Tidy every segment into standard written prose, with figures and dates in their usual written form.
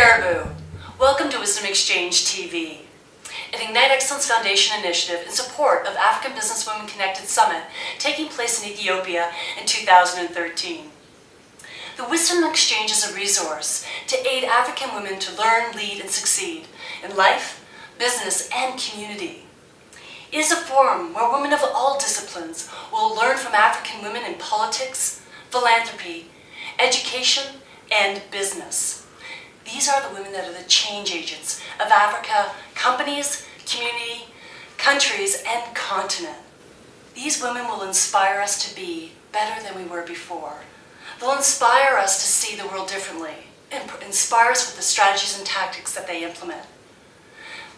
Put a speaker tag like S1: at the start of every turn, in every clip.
S1: Caribou. Welcome to Wisdom Exchange TV, an Ignite Excellence Foundation initiative in support of African Businesswomen Connected Summit taking place in Ethiopia in 2013. The Wisdom Exchange is a resource to aid African women to learn, lead, and succeed in life, business, and community. It is a forum where women of all disciplines will learn from African women in politics, philanthropy, education, and business. These are the women that are the change agents of Africa, companies, community, countries, and continent. These women will inspire us to be better than we were before. They'll inspire us to see the world differently and inspire us with the strategies and tactics that they implement.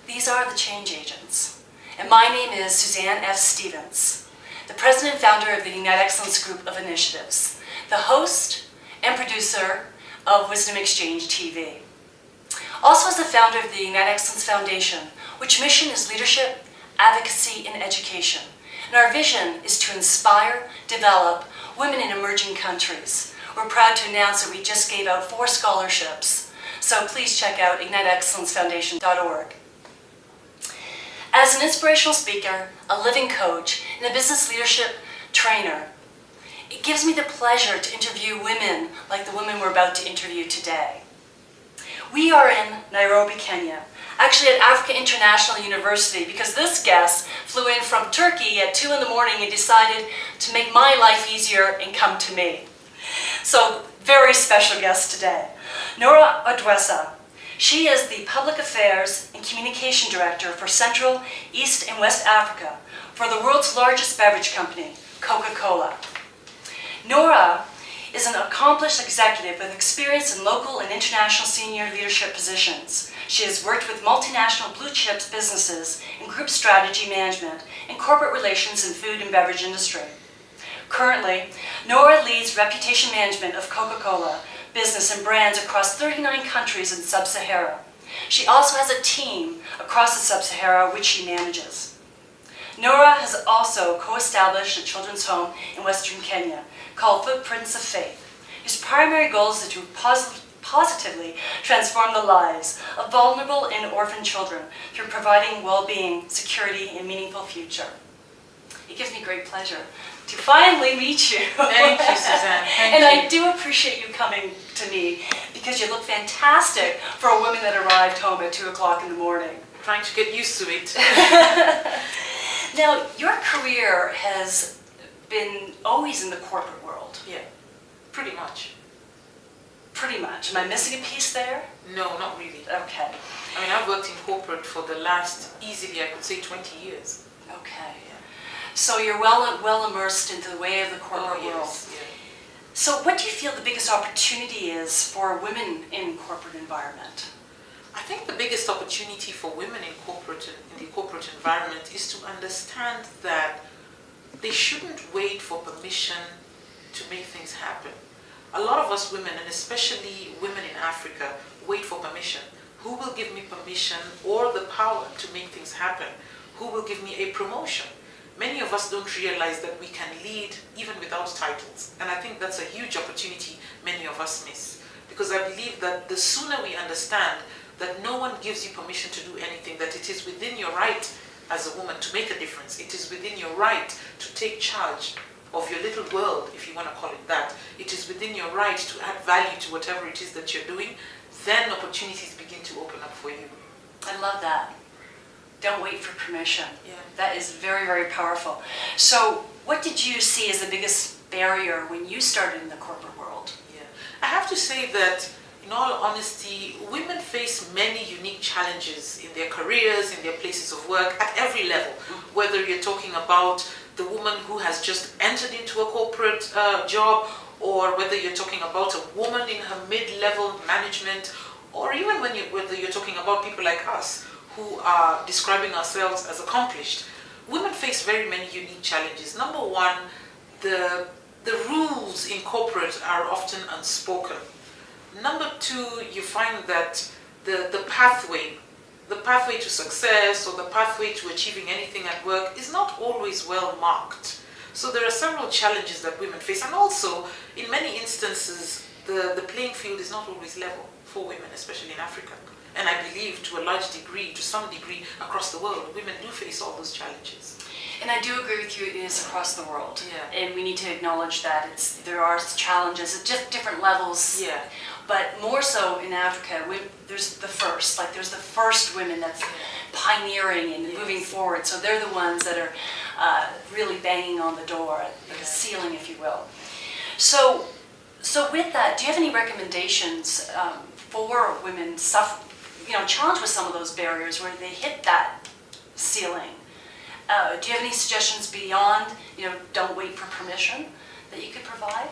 S1: These are the change agents. And my name is Suzanne F Stevens, the president and founder of the Ignite Excellence Group of Initiatives, the host and producer of Wisdom Exchange TV. Also as the founder of the Ignite Excellence Foundation, which mission is leadership, advocacy, and education. And our vision is to inspire, develop women in emerging countries. We're proud to announce that we just gave out 4 scholarships, so please check out igniteexcellencefoundation.org. As an inspirational speaker, a living coach, and a business leadership trainer, it gives me the pleasure to interview women like the women we're about to interview today. We are in Nairobi, Kenya, actually at Africa International University, because this guest flew in from Turkey at 2 in the morning and decided to make my life easier and come to me. So, very special guest today, Norah Odwesso. She is the Public Affairs and Communication Director for Central, East, and West Africa for the world's largest beverage company, Coca-Cola. Norah is an accomplished executive with experience in local and international senior leadership positions. She has worked with multinational blue chip businesses in group strategy management and corporate relations in food and beverage industry. Currently, Norah leads reputation management of Coca-Cola business and brands across 39 countries in Sub-Sahara. She also has a team across the Sub-Sahara which she manages. Norah has also co-established a children's home in Western Kenya called Footprints of Faith, whose primary goal is to positively transform the lives of vulnerable and orphan children through providing well-being, security, and meaningful future. It gives me great pleasure to finally meet you.
S2: Thank you, Suzanne.
S1: And I do appreciate you coming to me because you look fantastic for a woman that arrived home at 2 o'clock in the morning.
S2: Trying to get used to it.
S1: Now, your career has been always in the corporate world.
S2: Yeah, pretty much.
S1: Pretty much. Am I missing a piece there?
S2: No, not really.
S1: Okay.
S2: I mean, I've worked in corporate for the last, easily, I could say 20 years.
S1: Okay.
S2: Yeah.
S1: So you're well immersed into the way of the corporate world.
S2: Yes, yeah.
S1: So what do you feel the biggest opportunity is for women in corporate environment?
S2: I think the biggest opportunity for women in the corporate environment is to understand that they shouldn't wait for permission to make things happen. A lot of us women, and especially women in Africa, wait for permission. Who will give me permission or the power to make things happen? Who will give me a promotion? Many of us don't realize that we can lead even without titles. And I think that's a huge opportunity many of us miss. Because I believe that the sooner we understand that no one gives you permission to do anything, that it is within your right as a woman to make a difference. It is within your right to take charge of your little world, if you want to call it that. It is within your right to add value to whatever it is that you're doing. Then opportunities begin to open up for you.
S1: I love that. Don't wait for permission.
S2: Yeah.
S1: That is very, very powerful. So what did you see as the biggest barrier when you started in the corporate world?
S2: Yeah. I have to say that, in all honesty, women face many unique challenges in their careers, in their places of work, at every level. Whether you're talking about the woman who has just entered into a corporate job, or whether you're talking about a woman in her mid-level management, or even whether you're talking about people like us who are describing ourselves as accomplished. Women face very many unique challenges. Number one, the rules in corporate are often unspoken. Number two, you find that the pathway to success or the pathway to achieving anything at work is not always well marked. So there are several challenges that women face, and also in many instances the playing field is not always level. for women, especially in Africa. And I believe to a large degree, to some degree, across the world, women do face all those challenges.
S1: And I do agree with you, it is across the world.
S2: Yeah.
S1: And we need to acknowledge that there are challenges at just different levels.
S2: Yeah.
S1: But more so in Africa, there's the first women that's pioneering and moving forward. So they're the ones that are really banging on the door, the ceiling, if you will. So with that, do you have any recommendations for women challenged with some of those barriers where they hit that ceiling? Do you have any suggestions beyond, don't wait for permission that you could provide?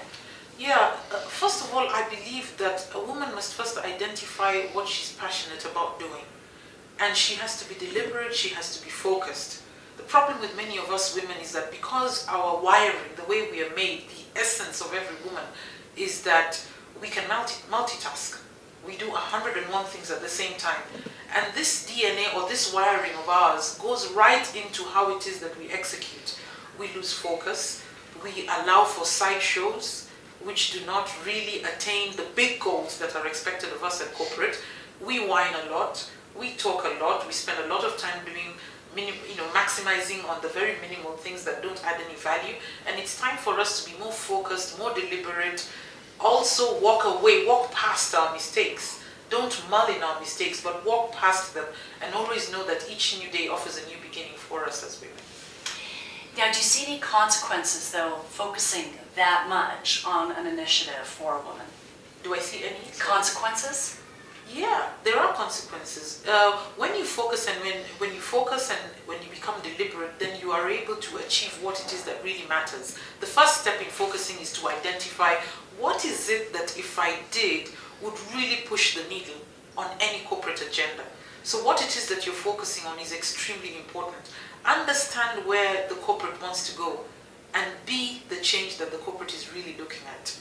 S2: Yeah, first of all, I believe that a woman must first identify what she's passionate about doing. And she has to be deliberate, she has to be focused. The problem with many of us women is that because our wiring, the way we are made, the essence of every woman, is that we can multitask. We do 101 things at the same time. And this DNA or this wiring of ours goes right into how it is that we execute. We lose focus, we allow for side shows, which do not really attain the big goals that are expected of us at corporate. We whine a lot, we talk a lot, we spend a lot of time doing, maximizing on the very minimal things that don't add any value. And it's time for us to be more focused, more deliberate, also walk past our mistakes. Don't mull in our mistakes, but walk past them and always know that each new day offers a new beginning for us as women.
S1: Now, do you see any consequences, though, focusing that much on an initiative for a woman?
S2: Do I see any
S1: consequences?
S2: Yeah, there are consequences. When you focus and when you become deliberate, then you are able to achieve what it is that really matters. The first step in focusing is to identify what is it that if I did would really push the needle on any corporate agenda. So what it is that you're focusing on is extremely important. Understand where the corporate wants to go and be the change that the corporate is really looking at.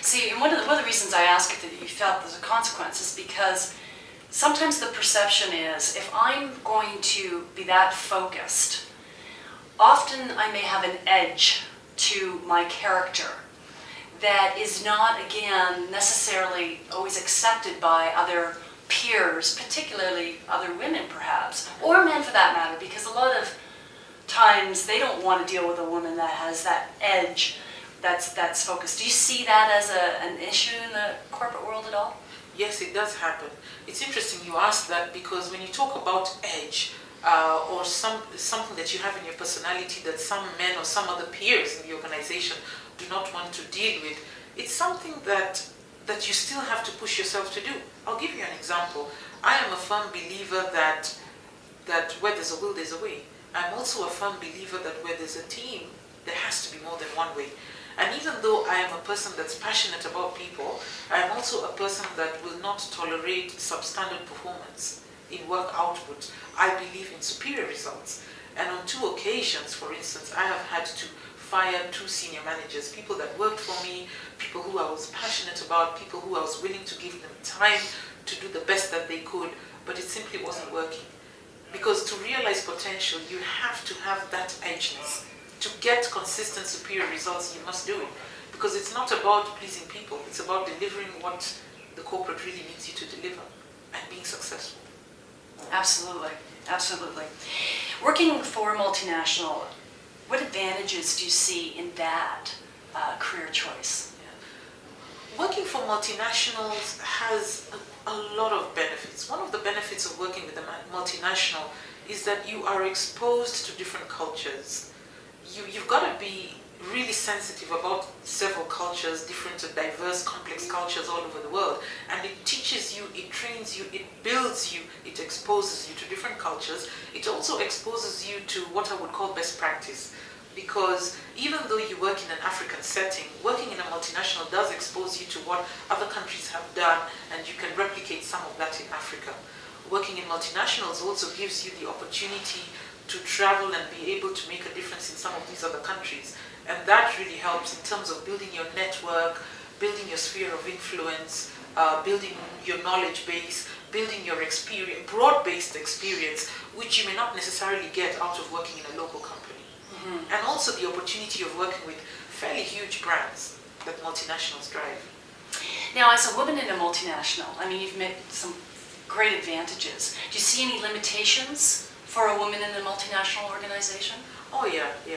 S1: See, and one of the reasons I ask if you felt there's a consequence is because sometimes the perception is if I'm going to be that focused, often I may have an edge to my character that is not, again, necessarily always accepted by other peers, particularly other women perhaps, or men for that matter, because a lot of times they don't want to deal with a woman that has that edge that's focused. Do you see that as an issue in the corporate world at all?
S2: Yes, it does happen. It's interesting you ask that because when you talk about edge or something that you have in your personality that some men or some other peers in the organization do not want to deal with, it's something that you still have to push yourself to do. I'll give you an example. I am a firm believer that where there's a will, there's a way. I'm also a firm believer that where there's a team, there has to be more than one way. And even though I am a person that's passionate about people, I am also a person that will not tolerate substandard performance in work output. I believe in superior results. And on 2 occasions, for instance, I have had to fire 2 senior managers, people that worked for me, people who I was passionate about, people who I was willing to give them time to do the best that they could, but it simply wasn't working. Because to realize potential, you have to have that edginess. To get consistent superior results, you must do it. Because it's not about pleasing people, it's about delivering what the corporate really needs you to deliver and being successful.
S1: Absolutely, absolutely. Working for a multinational, what advantages do you see in that career choice?
S2: Yeah. Working for multinationals has a lot of benefits. One of the benefits of working with a multinational is that you are exposed to different cultures. You've got to be really sensitive about several cultures, different diverse, complex cultures all over the world. And it teaches you, it trains you, it builds you, it exposes you to different cultures. It also exposes you to what I would call best practice. Because even though you work in an African setting, working in a multinational does expose you to what other countries have done, and you can replicate some of that in Africa. Working in multinationals also gives you the opportunity to travel and be able to make a difference in some of these other countries. And that really helps in terms of building your network, building your sphere of influence, building your knowledge base, building your experience, broad-based experience, which you may not necessarily get out of working in a local company. Mm-hmm. And also the opportunity of working with fairly huge brands that multinationals drive.
S1: Now, as a woman in a multinational, I mean, you've made some great advantages. Do you see any limitations for a woman in a multinational organization?
S2: Oh yeah, yeah.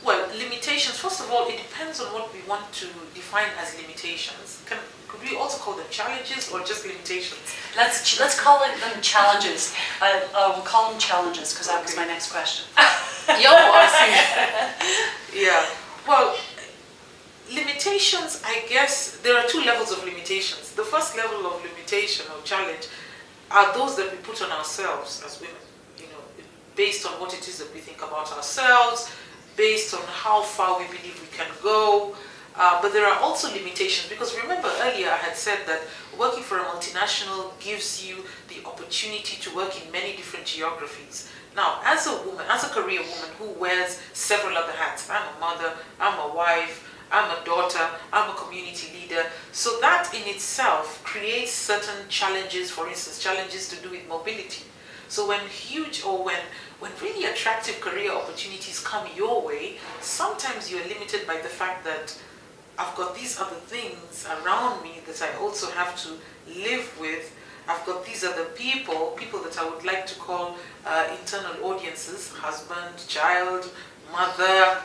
S2: Well, limitations, first of all, it depends on what we want to define as limitations. Could we also call them challenges or just limitations?
S1: Let's call them challenges. We'll call them challenges because that was my next question.
S2: Yo, I see. Yeah. Well, limitations, I guess, there are two levels of limitations. The first level of limitation or challenge are those that we put on ourselves as women, you know, based on what it is that we think about ourselves, based on how far we believe we can go. But there are also limitations, because remember earlier I had said that working for a multinational gives you the opportunity to work in many different geographies. Now, as a woman, as a career woman who wears several other hats, I'm a mother, I'm a wife, I'm a daughter, I'm a community leader. So that in itself creates certain challenges, for instance, challenges to do with mobility. So when really attractive career opportunities come your way, sometimes you're limited by the fact that I've got these other things around me that I also have to live with. I've got these other people that I would like to call internal audiences, husband, child, mother,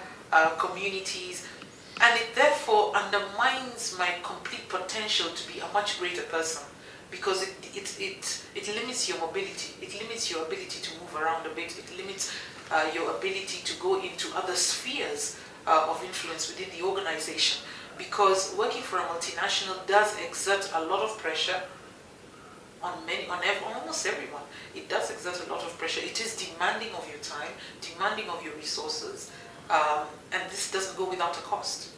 S2: communities. And it therefore undermines my complete potential to be a much greater person, because it limits your mobility, it limits your ability to move around a bit, it limits your ability to go into other spheres of influence within the organization. Because working for a multinational does exert a lot of pressure on almost everyone. It does exert a lot of pressure. It is demanding of your time, demanding of your resources, and this doesn't go without a cost.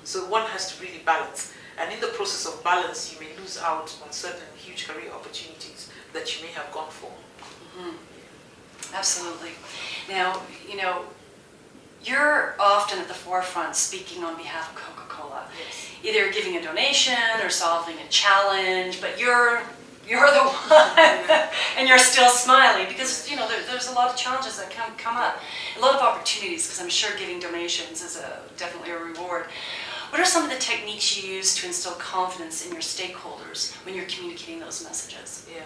S2: So one has to really balance. And in the process of balance, you may lose out on certain huge career opportunities that you may have gone for.
S1: Mm-hmm. Absolutely. Now, you know, you're often at the forefront speaking on behalf of Coca-Cola.
S2: Yes.
S1: Either giving a donation or solving a challenge, but you're the one, and you're still smiling because, you know, there's a lot of challenges that can come up, a lot of opportunities, because I'm sure giving donations is definitely a reward. What are some of the techniques you use to instill confidence in your stakeholders when you're communicating those messages?
S2: Yeah.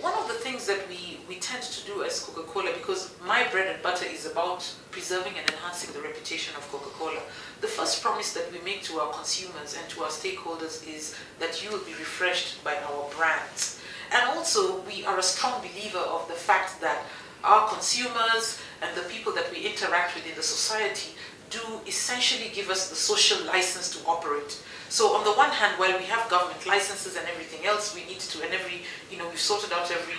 S2: One of the things that we tend to do as Coca-Cola, because my bread and butter is about preserving and enhancing the reputation of Coca-Cola, the first promise that we make to our consumers and to our stakeholders is that you will be refreshed by our brands. And also, we are a strong believer of the fact that our consumers and the people that we interact with in the society do essentially give us the social license to operate. So on the one hand, while we have government licenses and everything else we need to, and we've sorted out every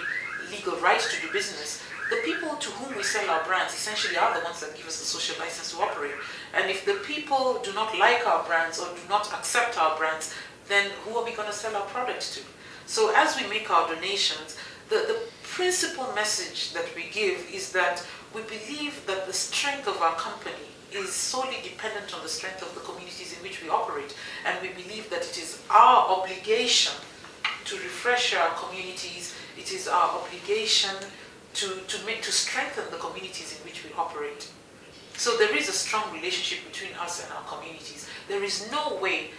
S2: legal right to do business, the people to whom we sell our brands essentially are the ones that give us the social license to operate. And if the people do not like our brands or do not accept our brands, then who are we going to sell our product to? So as we make our donations, the principal message that we give is that we believe that the strength of our company is solely dependent on the strength of the communities in which we operate. And we believe that it is our obligation to refresh our communities, it is our obligation to strengthen the communities in which we operate. So there is a strong relationship between us and our communities. There is no way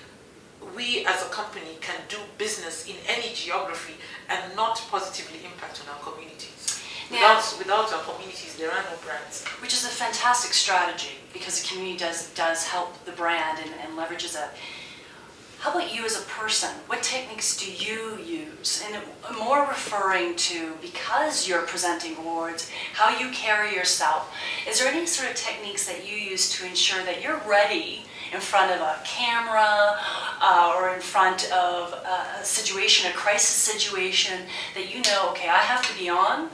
S2: we as a company can do business in any geography and not positively impact on our communities. Without our communities, there are no brands.
S1: Which is a fantastic strategy, because the community does help the brand and leverages it. How about you as a person? What techniques do you use? And more referring to, because you're presenting awards, how you carry yourself. Is there any sort of techniques that you use to ensure that you're ready in front of a camera or in front of a situation, a crisis situation, that you know, okay, I have to be on.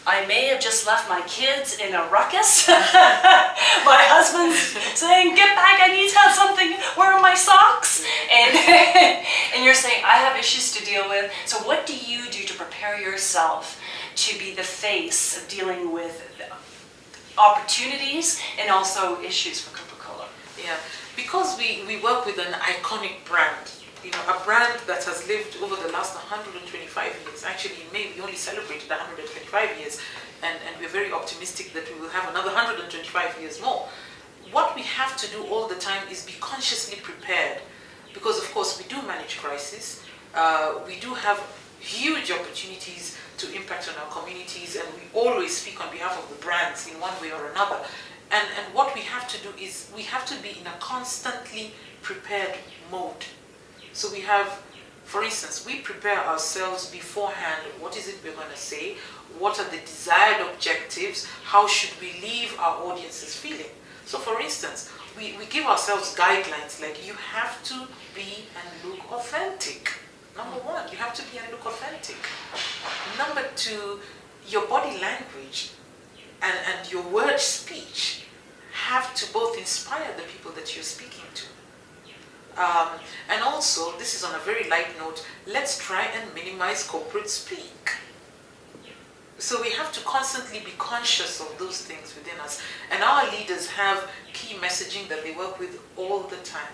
S1: I may have just left my kids in a ruckus. My husband's saying, get back, I need to have something, where are my socks? And you're saying, I have issues to deal with. So what do you do to prepare yourself to be the face of dealing with opportunities and also issues for Coca-Cola?
S2: Yeah, because we work with an iconic brand. You know, a brand that has lived over the last 125 years. Actually, in May, we only celebrated 125 years, and we're very optimistic that we will have another 125 years more. What we have to do all the time is be consciously prepared, because of course we do manage crisis, We do have huge opportunities to impact on our communities, and we always speak on behalf of the brands in one way or another. And what we have to do is we have to be in a constantly prepared mode. So we have, for instance, we prepare ourselves beforehand. What is it we're going to say? What are the desired objectives? How should we leave our audiences feeling? So for instance, we give ourselves guidelines like you have to be and look authentic. Number one, you have to be and look authentic. Number two, your body language and your word speech have to both inspire the people that you're speaking to. And also, this is on a very light note, let's try and minimize corporate speak. So we have to constantly be conscious of those things within us. And our leaders have key messaging that they work with all the time.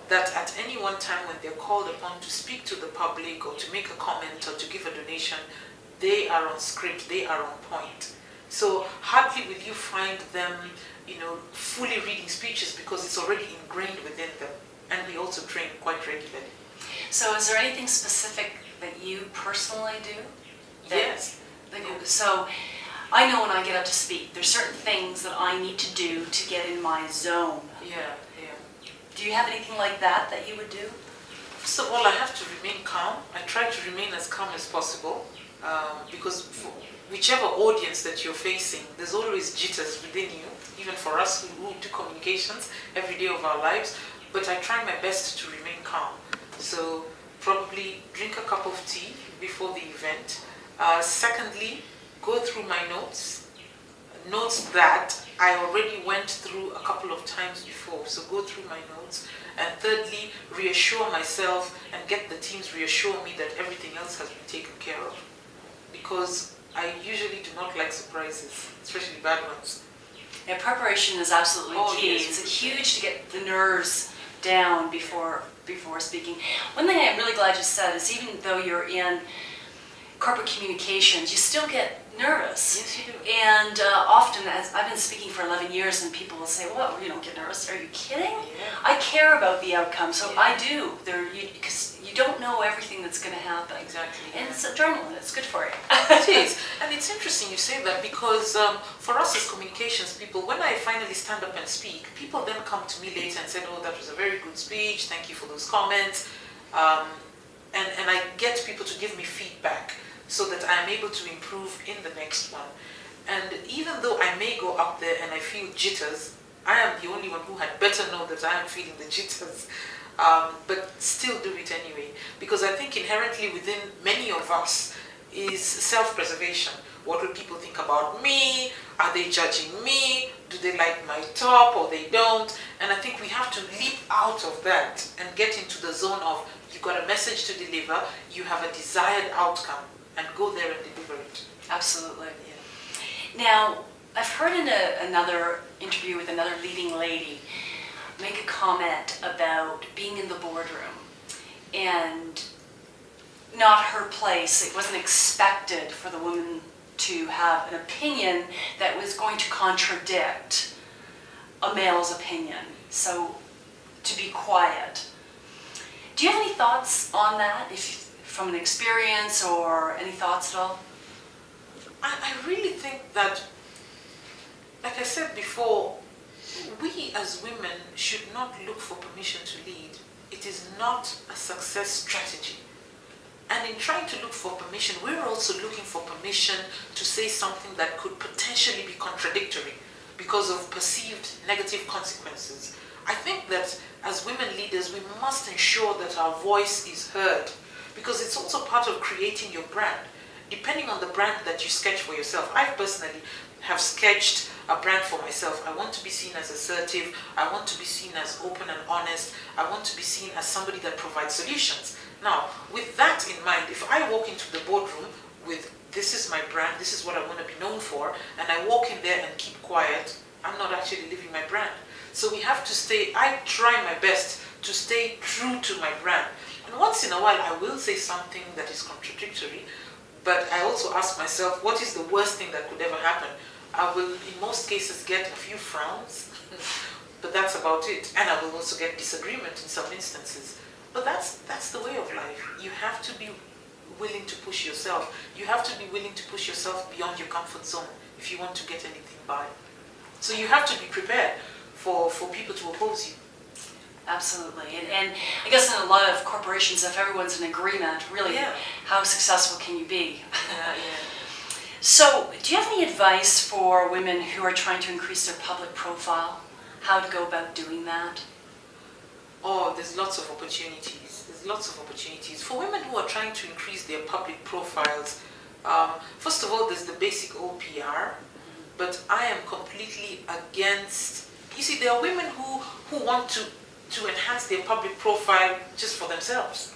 S2: That at any one time when they're called upon to speak to the public or to make a comment or to give a donation, they are on script, they are on point. So hardly will you find them, fully reading speeches because it's already ingrained within them. And we also train quite regularly.
S1: So is there anything specific that you personally do?
S2: Yes.
S1: So I know when I get up to speak, there's certain things that I need to do to get in my zone.
S2: Yeah.
S1: Do you have anything like that you would do?
S2: First of all, I have to remain calm. I try to remain as calm as possible because for whichever audience that you're facing, there's always jitters within you, even for us who do communications every day of our lives. But I try my best to remain calm. So probably drink a cup of tea before the event. Secondly, go through my notes that I already went through a couple of times before. So go through my notes. And thirdly, reassure myself and get the teams reassure me that everything else has been taken care of. Because I usually do not like surprises, especially bad ones.
S1: Yeah, preparation is absolutely key.
S2: Yes.
S1: It's huge to get the nerves down before speaking. One thing I'm really glad you said is even though you're in corporate communications, you still get nervous.
S2: Yes, you do.
S1: And often, as I've been speaking for 11 years, and people will say, well, you don't get nervous. Are you kidding?
S2: Yeah.
S1: I care about the outcome, so
S2: Yeah.
S1: I do. Because you don't know everything that's going to happen.
S2: Exactly.
S1: And it's adrenaline. It's good for you.
S2: It is. And it's interesting you say that because for us as communications people, when I finally stand up and speak, people then come to me later and say, oh, that was a very good speech. Thank you for those comments. And I get people to give me feedback so that I'm able to improve in the next one. And even though I may go up there and I feel jitters, I am the only one who had better know that I am feeling the jitters. But still do it anyway. Because I think inherently within many of us is self-preservation. What will people think about me? Are they judging me? Do they like my top or they don't? And I think we have to leap out of that and get into the zone of you've got a message to deliver, you have a desired outcome, and go there and deliver it.
S1: Absolutely. Yeah. Now, I've heard in another interview with another leading lady make a comment about being in the boardroom and not her place. It wasn't expected for the woman to have an opinion that was going to contradict a male's opinion. So to be quiet. Do you have any thoughts on that, from an experience or any thoughts at all?
S2: I really think that, like I said before, we as women should not look for permission to lead. It is not a success strategy. And in trying to look for permission, we're also looking for permission to say something that could potentially be contradictory because of perceived negative consequences. I think that as women leaders, we must ensure that our voice is heard because it's also part of creating your brand. Depending on the brand that you sketch for yourself, I personally have sketched a brand for myself. I want to be seen as assertive. I want to be seen as open and honest. I want to be seen as somebody that provides solutions. Now, with that in mind, if I walk into the boardroom with this is my brand, this is what I want to be known for, and I walk in there and keep quiet, I'm not actually living my brand. So we have to I try my best to stay true to my brand. And once in a while, I will say something that is contradictory, but I also ask myself, what is the worst thing that could ever happen? I will, in most cases, get a few frowns, but that's about it. And I will also get disagreement in some instances. But that's the way of life. You have to be willing to push yourself. You have to be willing to push yourself beyond your comfort zone if you want to get anything by. So you have to be prepared for people to oppose you.
S1: Absolutely. And I guess in a lot of corporations, if everyone's in agreement, really, how successful can you be?
S2: Yeah.
S1: So, do you have any advice for women who are trying to increase their public profile? How to go about doing that?
S2: Oh, there's lots of opportunities. There's lots of opportunities. For women who are trying to increase their public profiles, first of all, there's the basic old PR, but I am completely against... You see, there are women who want to enhance their public profile just for themselves.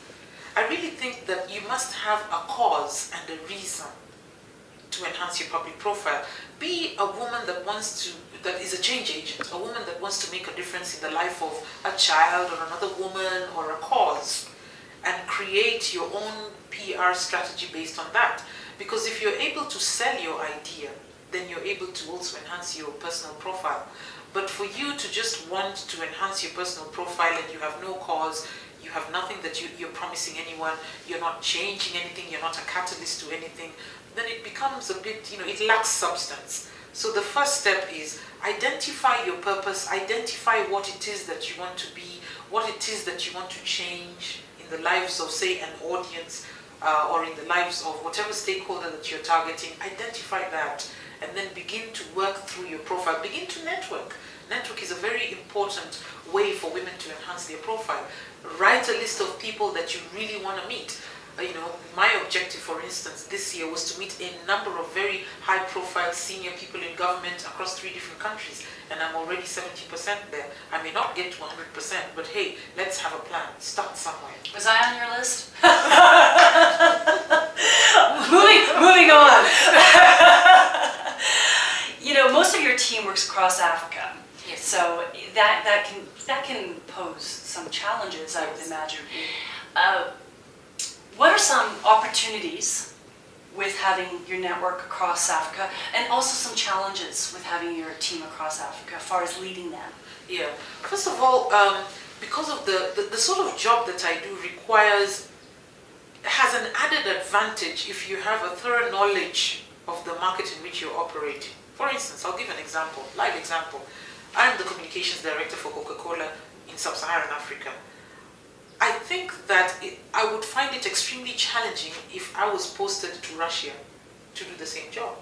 S2: I really think that you must have a cause and a reason to enhance your public profile. Be a woman that is a change agent, a woman that wants to make a difference in the life of a child or another woman or a cause, and create your own PR strategy based on that. Because if you're able to sell your idea, then you're able to also enhance your personal profile. But for you to just want to enhance your personal profile and you have no cause, you have nothing that you're promising anyone, you're not changing anything, you're not a catalyst to anything, then it becomes a bit, it lacks substance. So the first step is identify your purpose, identify what it is that you want to be, what it is that you want to change in the lives of, say, an audience, or in the lives of whatever stakeholder that you're targeting. Identify that and then begin to work through your profile. Begin to network. Network is a very important way for women to enhance their profile. Write a list of people that you really want to meet. My objective, for instance, this year was to meet a number of very high-profile senior people in government across 3 different countries, and I'm already 70% there. I may not get to 100%, but hey, let's have a plan. Start somewhere.
S1: Was I on your list? moving on. Most of your team works across Africa.
S2: Yes.
S1: So that can pose some challenges, I would imagine. What are some opportunities with having your network across Africa, and also some challenges with having your team across Africa as far as leading them?
S2: Yeah. First of all, because of the sort of job that I do has an added advantage if you have a thorough knowledge of the market in which you're operating. For instance, I'll give an example, live example. I'm the communications director for Coca-Cola in Sub-Saharan Africa. I think that I would find it extremely challenging if I was posted to Russia to do the same job,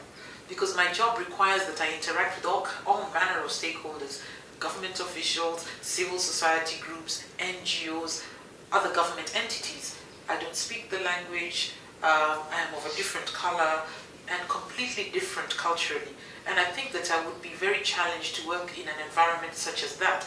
S2: because my job requires that I interact with all manner of stakeholders, government officials, civil society groups, NGOs, other government entities. I don't speak the language, I am of a different color and completely different culturally. And I think that I would be very challenged to work in an environment such as that.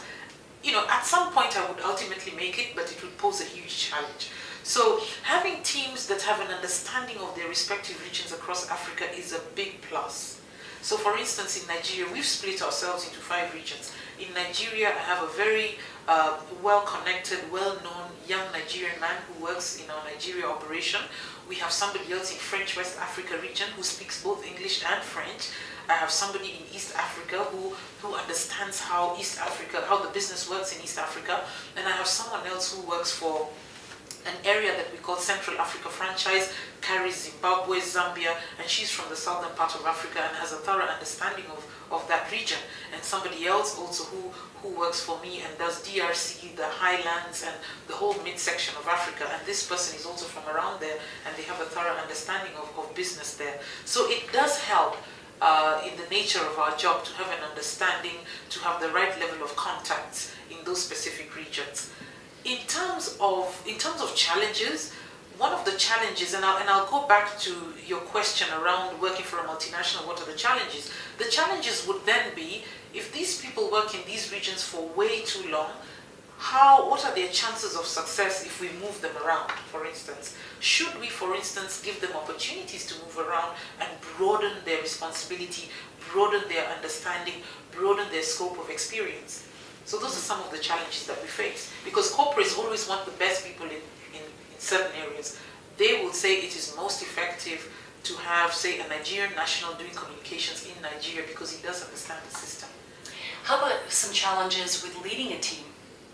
S2: At some point I would ultimately make it, but it would pose a huge challenge. So having teams that have an understanding of their respective regions across Africa is a big plus. So for instance, in Nigeria, we've split ourselves into 5 regions. In Nigeria, I have a very well-connected, well-known young Nigerian man who works in our Nigeria operation. We have somebody else in French West Africa region who speaks both English and French. I have somebody in East Africa who understands how the business works in East Africa. And I have someone else who works for an area that we call Central Africa Franchise, carries Zimbabwe, Zambia, and she's from the southern part of Africa and has a thorough understanding of that region. And somebody else also who works for me and does DRC, the highlands, and the whole midsection of Africa. And this person is also from around there, and they have a thorough understanding of business there. So it does help in the nature of our job to have an understanding, to have the right level of contacts in those specific regions. In terms of challenges, one of the challenges, and I'll go back to your question around working for a multinational, what are the challenges? The challenges would then be, if these people work in these regions for way too long, what are their chances of success if we move them around, for instance? Should we, for instance, give them opportunities to move around and broaden their responsibility, broaden their understanding, broaden their scope of experience? So those are some of the challenges that we face, because corporates always want the best people in certain areas. They will say it is most effective to have, say, a Nigerian national doing communications in Nigeria because he does understand the system.
S1: How about some challenges with leading a team?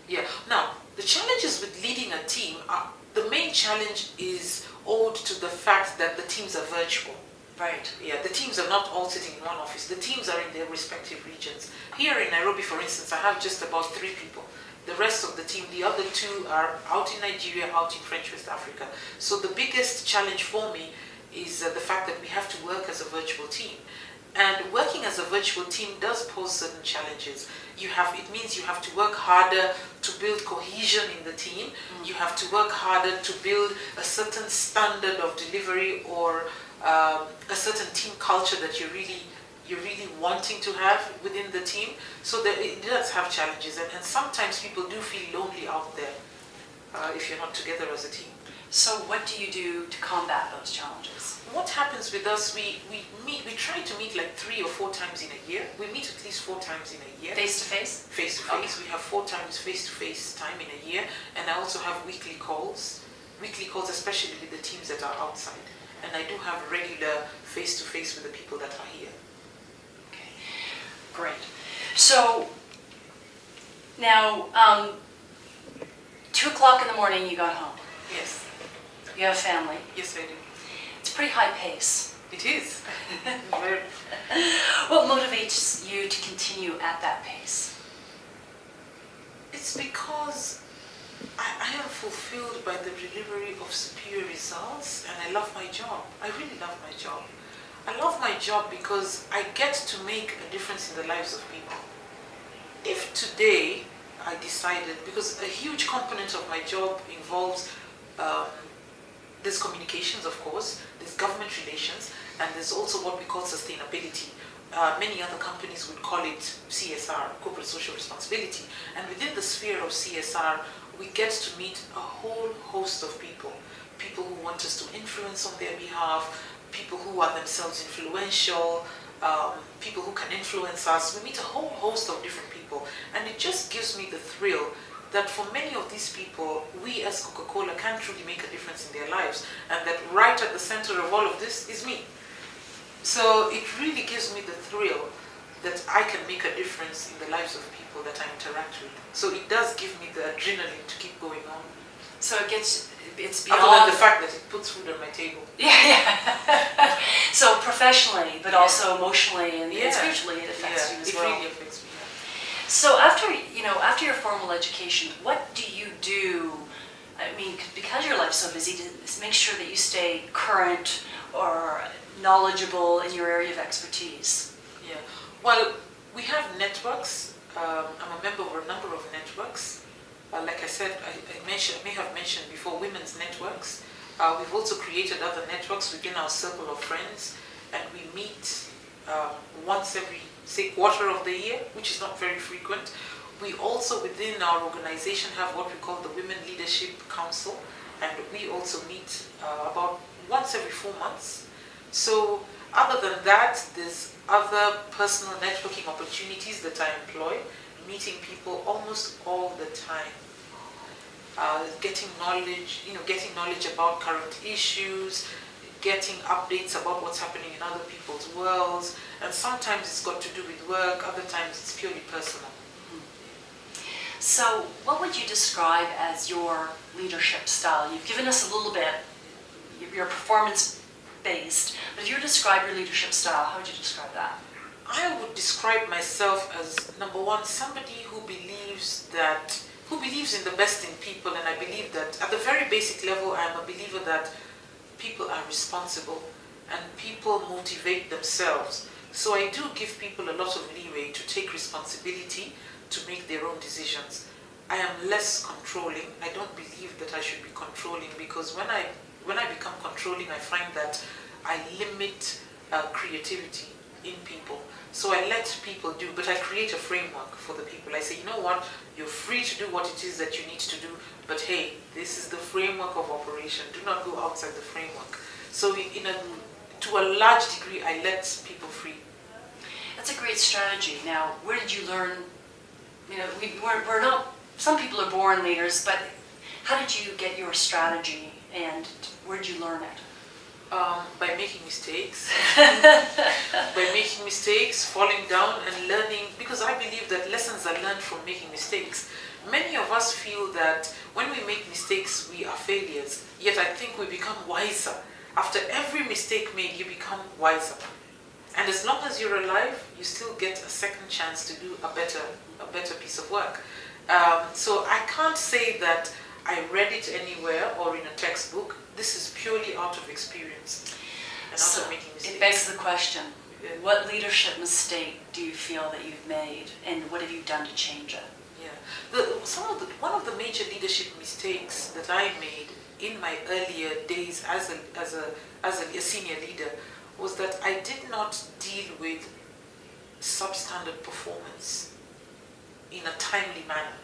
S2: Yeah. Now, The challenges with leading a team are, the main challenge is owed to the fact that the teams are virtual.
S1: Right.
S2: Yeah, the teams are not all sitting in one office. The teams are in their respective regions. Here in Nairobi, for instance, I have just about 3 people. The rest of the team, the other 2 are out in Nigeria, out in French West Africa. So the biggest challenge for me is the fact that we have to work as a virtual team. And working as a virtual team does pose certain challenges. It means you have to work harder to build cohesion in the team. You have to work harder to build a certain standard of delivery or a certain team culture that you're really wanting to have within the team. So that it does have challenges, and sometimes people do feel lonely out there if you're not together as a team.
S1: So what do you do to combat those challenges?
S2: What happens with us, we try to meet like 3 or 4 times in a year. We meet at least 4 times in a year.
S1: Face-to-face?
S2: Face-to-face. Okay. We have 4 times face-to-face time in a year, and I also have weekly calls, especially with the teams that are outside. And I do have regular face-to-face with the people that are here.
S1: Okay, great. So now, 2 o'clock in the morning you got home.
S2: Yes.
S1: You have a family.
S2: Yes, I do.
S1: It's a pretty high pace.
S2: It is. Very.
S1: What motivates you to continue at that pace?
S2: It's because I am fulfilled by the delivery of superior results, and I love my job. I really love my job. I love my job because I get to make a difference in the lives of people. If today I decided, because a huge component of my job involves, there's communications, of course, there's government relations, and there's also what we call sustainability. Many other companies would call it CSR, corporate social responsibility. And within the sphere of CSR, we get to meet a whole host of people. People who want us to influence on their behalf, people who are themselves influential, people who can influence us. We meet a whole host of different people. And it just gives me the thrill that for many of these people, we as Coca-Cola can truly make a difference in their lives. And that right at the center of all of this is me. So it really gives me the thrill that I can make a difference in the lives of people that I interact with. So it does give me the adrenaline to keep going on.
S1: So it's beyond...
S2: Other than the fact that it puts food on my table.
S1: Yeah. So professionally, but also emotionally and spiritually it affects you as well.
S2: It really affects me.
S1: So after your formal education, what do you do? I mean, because your life's so busy, to make sure that you stay current or knowledgeable in your area of expertise?
S2: Yeah. Well, we have networks. I'm a member of a number of networks. Like I said, I may have mentioned before, women's networks. We've also created other networks within our circle of friends, and we meet once every, say, quarter of the year, which is not very frequent. We also, within our organization, have what we call the Women Leadership Council, and we also meet about once every 4 months. So other than that, there's other personal networking opportunities that I employ, meeting people almost all the time, getting knowledge about current issues, getting updates about what's happening in other people's worlds, and sometimes it's got to do with work, other times it's purely personal.
S1: So what would you describe as your leadership style? You've given us a little bit, your performance-based, but if you were to describe your leadership style, how would you describe that?
S2: I would describe myself as, number one, somebody who believes in the best in people, and I believe that at the very basic level, I am a believer that people are responsible and people motivate themselves. So I do give people a lot of leeway to take responsibility, to make their own decisions. I am less controlling. I don't believe that I should be controlling, because when I become controlling, I find that I limit creativity in people. So I let people do, but I create a framework for the people. I say, you know what, you're free to do what it is that you need to do, but hey, this is the framework of operation. Do not go outside the framework. So to a large degree, I let people free.
S1: That's a great strategy. Now, where did you learn? We're not, some people are born leaders, but how did you get your strategy and where did you learn it?
S2: By making mistakes. By making mistakes, falling down and learning, because I believe that lessons are learned from making mistakes. Many of us feel that when we make mistakes, we are failures, yet I think we become wiser. After every mistake made, you become wiser. And as long as you're alive, you still get a second chance to do a better piece of work. So I can't say that I read it anywhere or in a textbook. This is purely out of experience and out of making mistakes.
S1: It begs the question, what leadership mistake do you feel that you've made, and what have you done to change it?
S2: Yeah, one of the major leadership mistakes that I made in my earlier days as a senior leader was that I did not deal with substandard performance in a timely manner.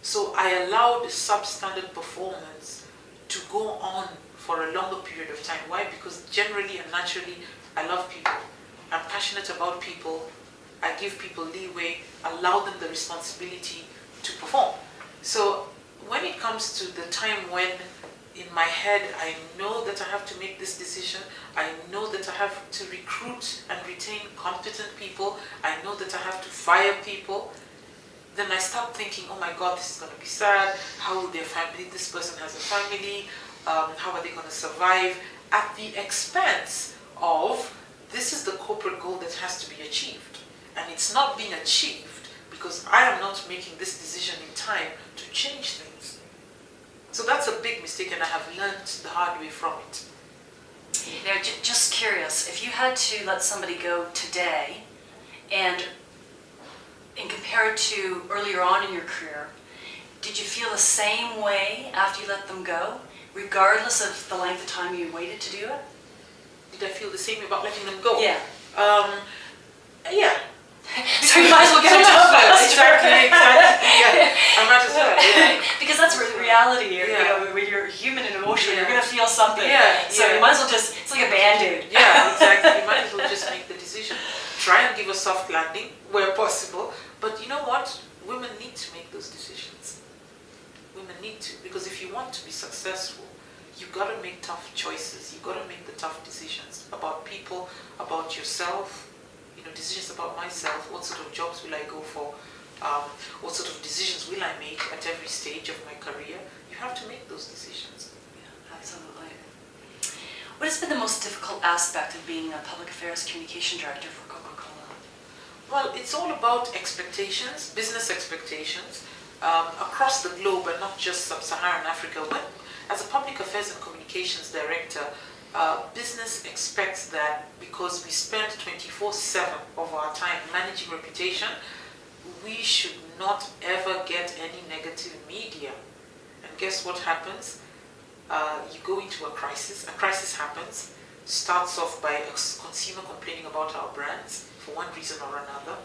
S2: So I allowed substandard performance to go on for a longer period of time. Why? Because generally and naturally, I love people. I'm passionate about people. I give people leeway, allow them the responsibility to perform. So when it comes to the time when in my head I know that I have to make this decision, I know that I have to recruit and retain competent people, I know that I have to fire people, then I start thinking, oh my God, this is going to be sad. How will their family, this person has a family, how are they going to survive? At the expense of, this is the corporate goal that has to be achieved. And it's not being achieved because I am not making this decision in time to change things. So that's a big mistake, and I have learned the hard way from it.
S1: Now, just curious, if you had to let somebody go today and compare it to earlier on in your career, did you feel the same way after you let them go, regardless of the length of time you waited to do it?
S2: Did I feel the same about letting them go?
S1: Yeah.
S2: Yeah.
S1: So you might as well get it done first.
S2: Exactly. Yeah. I might as well. Yeah.
S1: Because that's the reality.
S2: Yeah.
S1: You know, when you're human in emotion,
S2: Yeah.
S1: you're gonna feel something.
S2: Yeah.
S1: So you might as well it's like a Band-Aid.
S2: Yeah, exactly. You might as well just make the decision. Try and give a soft landing where possible. But you know what? Women need to make those decisions. Women need to, because if you want to be successful, you've got to make tough choices. You've got to make the tough decisions about people, about yourself. You know, decisions about myself. What sort of jobs will I go for? What sort of decisions will I make at every stage of my career? You have to make those decisions.
S1: Yeah, absolutely. What has been the most difficult aspect of being a public affairs communication director for Coca-Cola?
S2: Well, it's all about expectations, business expectations, across the globe and not just Sub-Saharan Africa. As a public affairs and communications director, business expects that because we spend 24/7 of our time managing reputation, we should not ever get any negative media. And guess what happens? You go into a crisis happens, starts off by a consumer complaining about our brands for one reason or another,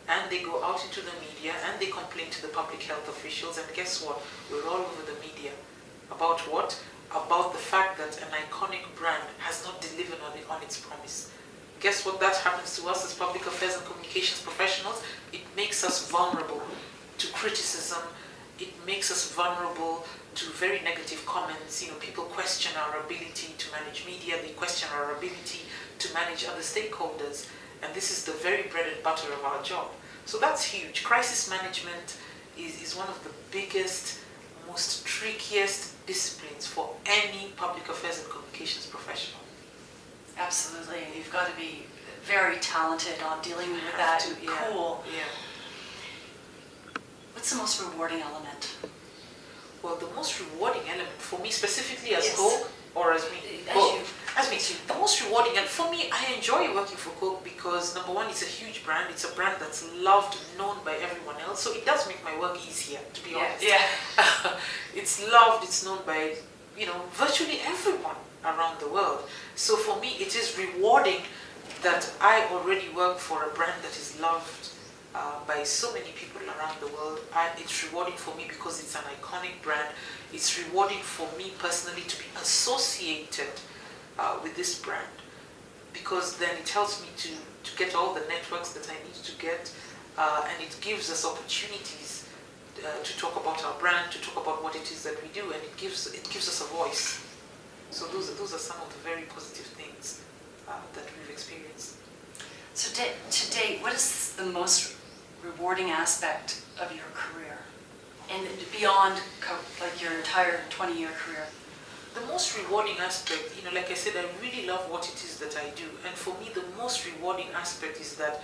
S2: and they go out into the media and they complain to the public health officials, and guess what? We're all over the media. About what? About the fact that an iconic brand has not delivered on its promise. Guess what that happens to us as public affairs and communications professionals? It makes us vulnerable to criticism. It makes us vulnerable to very negative comments. You know, people question our ability to manage media. They question our ability to manage other stakeholders. And this is the very bread and butter of our job. So that's huge. Crisis management is one of the biggest, most trickiest disciplines for any public affairs and communications professional.
S1: Absolutely. You've got to be very talented on dealing with that. Cool.
S2: Yeah.
S1: What's the most rewarding element?
S2: Well, the most rewarding element for me specifically as
S1: Yes.
S2: Coke, or as me?
S1: As
S2: Coke.
S1: you.
S2: As me. The most rewarding, and for me, I enjoy working for Coke because number one, it's a huge brand. It's a brand that's loved, known by everyone else. So it does make my work easier, to be honest.
S1: Yeah.
S2: It's loved, it's known by, virtually everyone around the world. So for me, it is rewarding that I already work for a brand that is loved by so many people around the world. It's rewarding for me because it's an iconic brand. It's rewarding for me personally to be associated with this brand, because then it helps me to get all the networks that I need to get, and it gives us opportunities to talk about our brand, to talk about what it is that we do, and it gives us a voice. So those are some of the very positive things that we've experienced.
S1: So to date, what is the most rewarding aspect of your career? And beyond like your entire 20-year career?
S2: The most rewarding aspect, like I said, I really love what it is that I do. And for me, the most rewarding aspect is that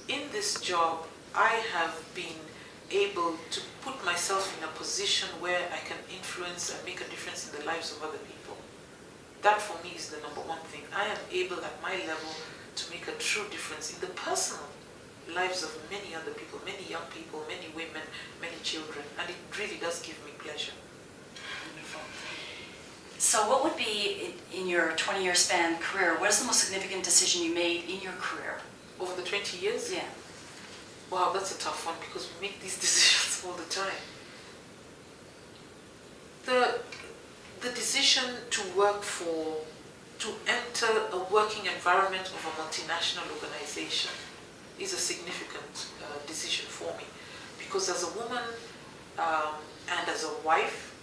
S2: in this job, I have been able to put myself in a position where I can influence and make a difference in the lives of other people. That for me is the number one thing. I am able at my level to make a true difference in the personal lives of many other people, many young people, many women, many children, and it really does give me pleasure.
S1: Wonderful. So what would be, in your 20-year span career, what is the most significant decision you made in your career?
S2: Over the 20 years?
S1: Yeah.
S2: Wow, that's a tough one because we make these decisions all the time. The decision to enter a working environment of a multinational organization is a significant decision for me, because as a woman and as a wife,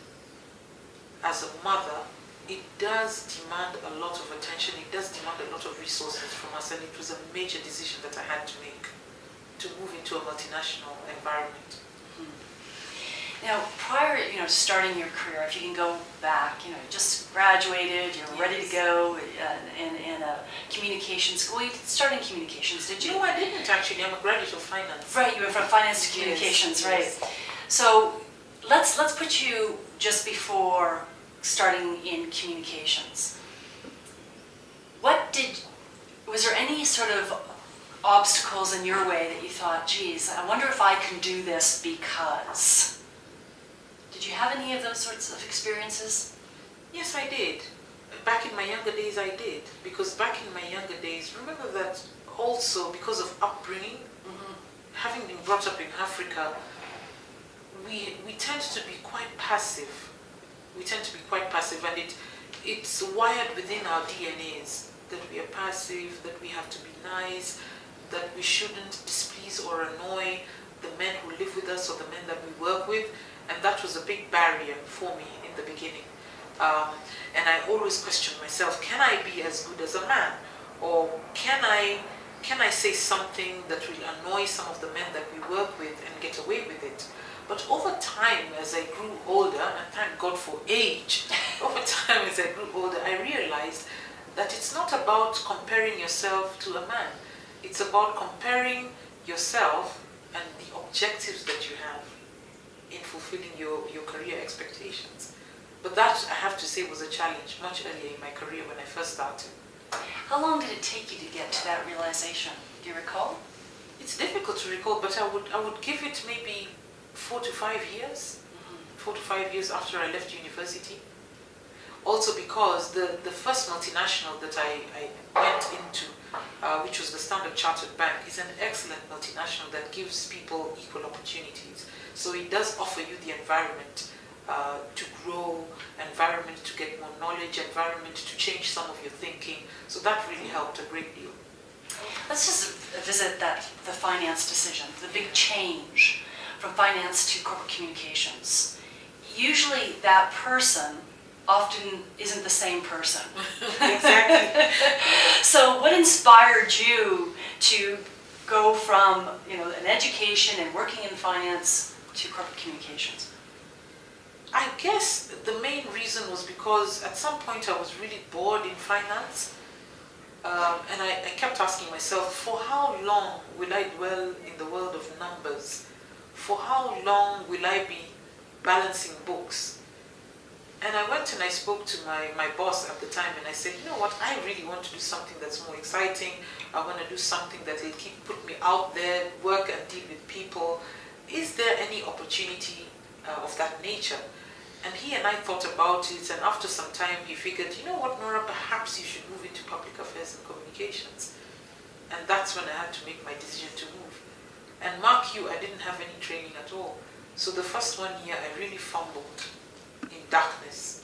S2: as a mother, it does demand a lot of attention, it does demand a lot of resources from us, and it was a major decision that I had to make to move into a multinational environment.
S1: Now, prior, to starting your career, if you can go back, just graduated, you're ready to go in a communications school. You started in communications, did you?
S2: No, I didn't actually. I'm a graduate of finance.
S1: Right, you went from finance to communications,
S2: Yes,
S1: right?
S2: yes.
S1: So let's put you just before starting in communications. Was there any sort of obstacles in your way that you thought, geez, I wonder if I can do this because? Did you have any of those sorts of experiences?
S2: Yes, I did. Back in my younger days, I did. Because back in my younger days, remember that also because of upbringing, having been brought up in Africa, we tend to be quite passive. We tend to be quite passive, and it's wired within our DNAs that we are passive, that we have to be nice, that we shouldn't displease or annoy the men who live with us or the men that we work with. And that was a big barrier for me in the beginning. And I always questioned myself, can I be as good as a man? Or can I say something that will annoy some of the men that we work with and get away with it? But over time, as I grew older, and thank God for age, over time as I grew older, I realized that it's not about comparing yourself to a man. It's about comparing yourself and the objectives that you have in fulfilling your career expectations. But that, I have to say, was a challenge much earlier in my career when I first started.
S1: How long did it take you to get to that realization? Do you recall?
S2: It's difficult to recall, but I would give it maybe 4 to 5 years. 4 to 5 years after I left university. Also because the first multinational that I went into, which was the Standard Chartered Bank, is an excellent multinational that gives people equal opportunities. So it does offer you the environment to grow, environment to get more knowledge, environment to change some of your thinking. So that really helped a great deal.
S1: Let's just visit the finance decision, the big change from finance to corporate communications. Usually that person often isn't the same person.
S2: Exactly.
S1: So what inspired you to go from an education and working in finance to corporate communications?
S2: I guess the main reason was because at some point I was really bored in finance, and I kept asking myself, for how long will I dwell in the world of numbers? For how long will I be balancing books? And I went and I spoke to my boss at the time, and I said, you know what, I really want to do something that's more exciting. I want to do something that will put me out there, work and deal with people. Is there any opportunity of that nature? And he and I thought about it, and after some time he figured, you know what, Norah, perhaps you should move into public affairs and communications. And that's when I had to make my decision to move. And mark you, I didn't have any training at all. So the first 1 year I really fumbled in darkness,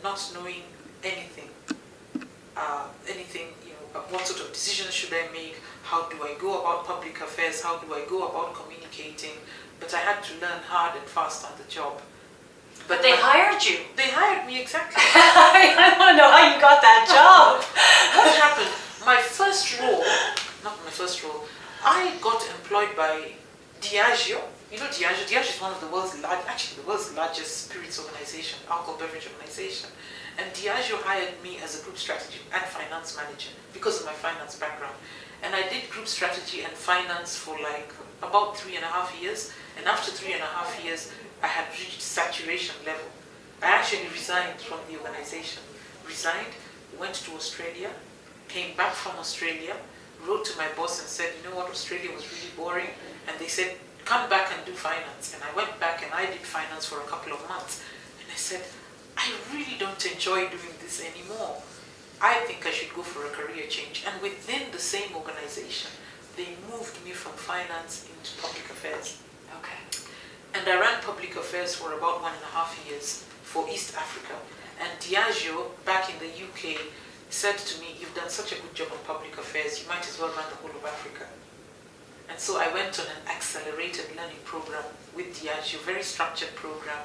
S2: not knowing anything, what sort of decisions should I make, how do I go about public affairs, how do I go about communicating, but I had to learn hard and fast on the job.
S1: But they hired you.
S2: They hired me, exactly.
S1: I want to know how you got that job.
S2: What happened? My first role, not my first role, I got employed by Diageo. You know Diageo? Diageo is one of the world's largest spirits organization, alcohol beverage organization. And Diageo hired me as a group strategy and finance manager because of my finance background. And I did group strategy and finance for like about 3.5 years. And after 3.5 years, I had reached saturation level. I actually resigned from the organization. Resigned, went to Australia, came back from Australia, wrote to my boss and said, you know what, Australia was really boring. And they said, come back and do finance. And I went back and I did finance for a couple of months. And I said, I really don't enjoy doing this anymore. I think I should go for a career change. And within the same organization, they moved me from finance into public affairs.
S1: Okay.
S2: And I ran public affairs for about 1.5 years for East Africa. And Diageo, back in the UK, said to me, you've done such a good job on public affairs, you might as well run the whole of Africa. And so I went on an accelerated learning program with Diageo, very structured program,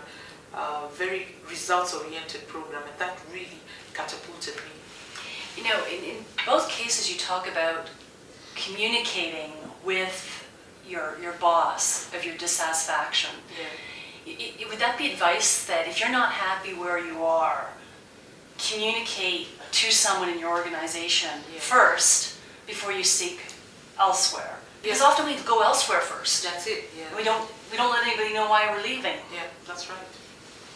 S2: very results-oriented program, and that really catapulted me.
S1: You know, in both cases you talk about communicating with your boss of your dissatisfaction.
S2: Yeah.
S1: Would that be advice that if you're not happy where you are, communicate to someone in your organization first before you seek elsewhere? Because often we go elsewhere first.
S2: That's it, yeah.
S1: We don't let anybody know why we're leaving.
S2: Yeah, that's right.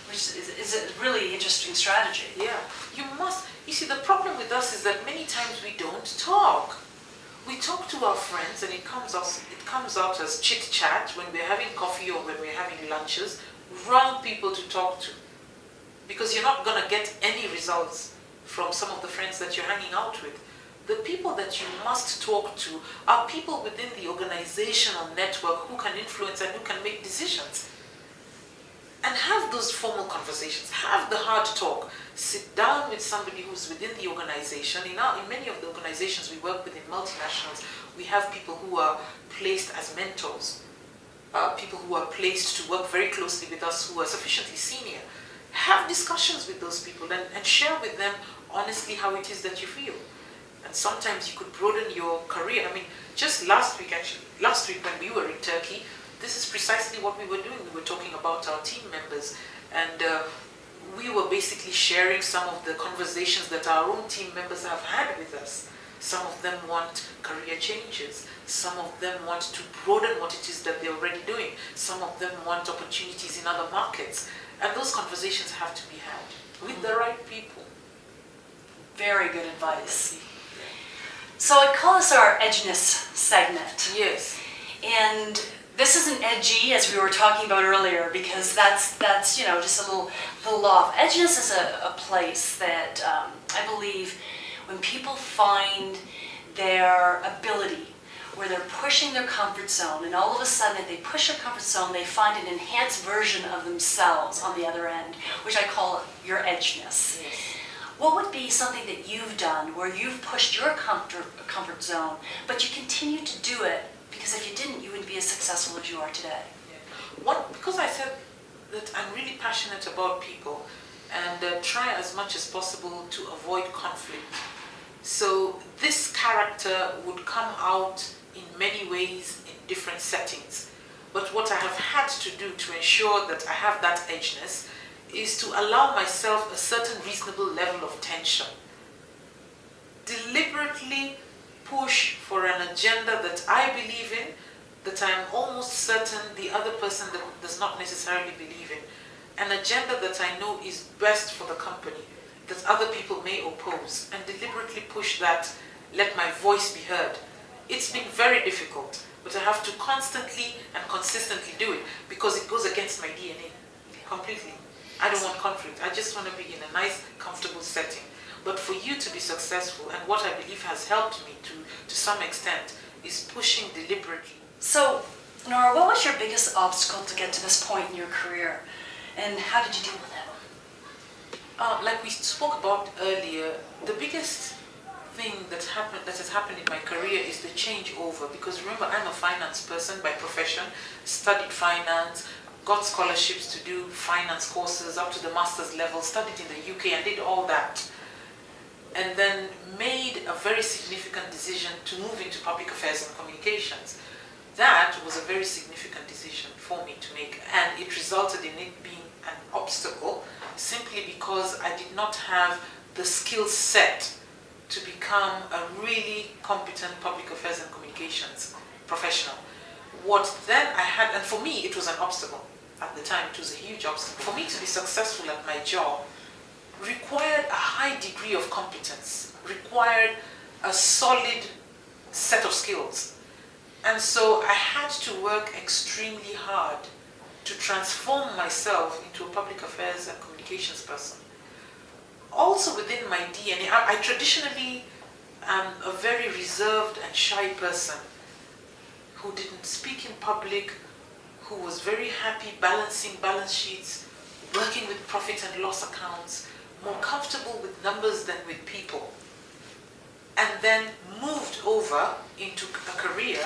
S1: Which is a really interesting strategy.
S2: Yeah, you must. You see, the problem with us is that many times we don't talk. We talk to our friends and it comes out as chit chat when we're having coffee or when we're having lunches. Wrong people to talk to, because you're not gonna get any results from some of the friends that you're hanging out with. The people that you must talk to are people within the organizational network who can influence and who can make decisions. And have those formal conversations, have the hard talk. Sit down with somebody who's within the organization. In many of the organizations we work with in multinationals, we have people who are placed as mentors, people who are placed to work very closely with us who are sufficiently senior. Have discussions with those people and share with them honestly how it is that you feel. And sometimes you could broaden your career. I mean, just last week when we were in Turkey, this is precisely what we were doing. We were talking about our team members, and we were basically sharing some of the conversations that our own team members have had with us. Some of them want career changes. Some of them want to broaden what it is that they're already doing. Some of them want opportunities in other markets. And those conversations have to be had with the right people.
S1: Very good advice. So I call this our edginess segment.
S2: Yes.
S1: And this isn't edgy, as we were talking about earlier, because that's just a little off. Edginess is a place that I believe when people find their ability, where they're pushing their comfort zone, and all of a sudden if they push their comfort zone, they find an enhanced version of themselves on the other end, which I call your edginess.
S2: Yes.
S1: What would be something that you've done where you've pushed your comfort zone, but you continue to do it? Because if you didn't, you wouldn't be as successful as you are today.
S2: Because I said that I'm really passionate about people and try as much as possible to avoid conflict. So this character would come out in many ways in different settings. But what I have had to do to ensure that I have that edginess is to allow myself a certain reasonable level of tension. Deliberately push for an agenda that I believe in, that I'm almost certain the other person does not necessarily believe in. An agenda that I know is best for the company, that other people may oppose, and deliberately push that, let my voice be heard. It's been very difficult, but I have to constantly and consistently do it because it goes against my DNA completely. I don't want conflict. I just want to be in a nice, comfortable setting. But for you to be successful, and what I believe has helped me to some extent, is pushing deliberately.
S1: So, Norah, what was your biggest obstacle to get to this point in your career, and how did you deal with it?
S2: Like we spoke about earlier, the biggest thing that has happened in my career is the changeover. Because remember, I'm a finance person by profession, studied finance, got scholarships to do finance courses up to the master's level, studied in the UK and did all that. And then made a very significant decision to move into public affairs and communications. That was a very significant decision for me to make, and it resulted in it being an obstacle simply because I did not have the skill set to become a really competent public affairs and communications professional. What then I had, and for me it was an obstacle at the time, it was a huge obstacle. For me to be successful at my job required a high degree of competence, required a solid set of skills. And so I had to work extremely hard to transform myself into a public affairs and communications person. Also within my DNA, I traditionally am a very reserved and shy person who didn't speak in public, who was very happy balancing balance sheets, working with profit and loss accounts, more comfortable with numbers than with people. And then moved over into a career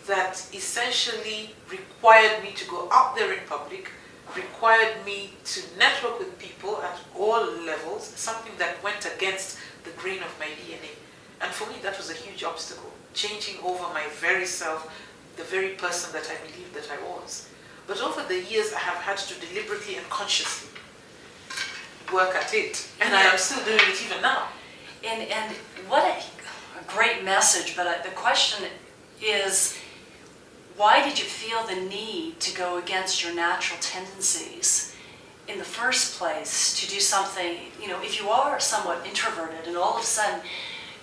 S2: that essentially required me to go out there in public, required me to network with people at all levels, something that went against the grain of my DNA. And for me, that was a huge obstacle, changing over my very self, the very person that I believed that I was. But over the years, I have had to deliberately and consciously work at it. And I am still doing it even now.
S1: And what a great message, but the question is, why did you feel the need to go against your natural tendencies in the first place to do something, if you are somewhat introverted and all of a sudden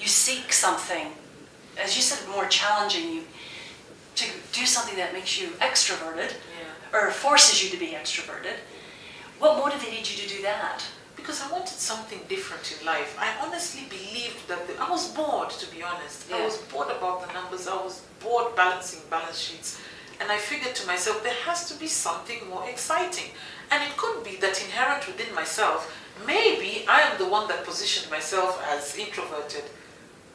S1: you seek something, as you said, more challenging, to do something that makes you extroverted, or forces you to be extroverted, what motivated you to do that?
S2: Because I wanted something different in life. I honestly believed that I was bored, to be honest. Yeah. I was bored about the numbers. I was bored balancing balance sheets. And I figured to myself, there has to be something more exciting. And it could be that inherent within myself, maybe I am the one that positioned myself as introverted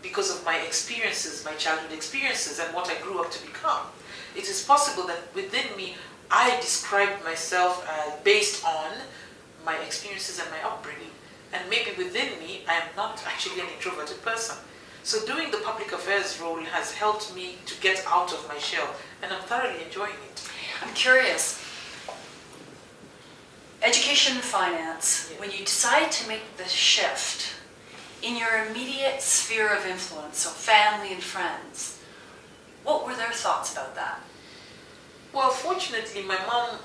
S2: because of my experiences, my childhood experiences, and what I grew up to become. It is possible that within me, I described myself based on my experiences and my upbringing. And maybe within me, I am not actually an introverted person. So doing the public affairs role has helped me to get out of my shell, and I'm thoroughly enjoying it.
S1: I'm curious. Education and finance, when you decide to make the shift in your immediate sphere of influence, so family and friends, what were their thoughts about that?
S2: Well, fortunately, my mom,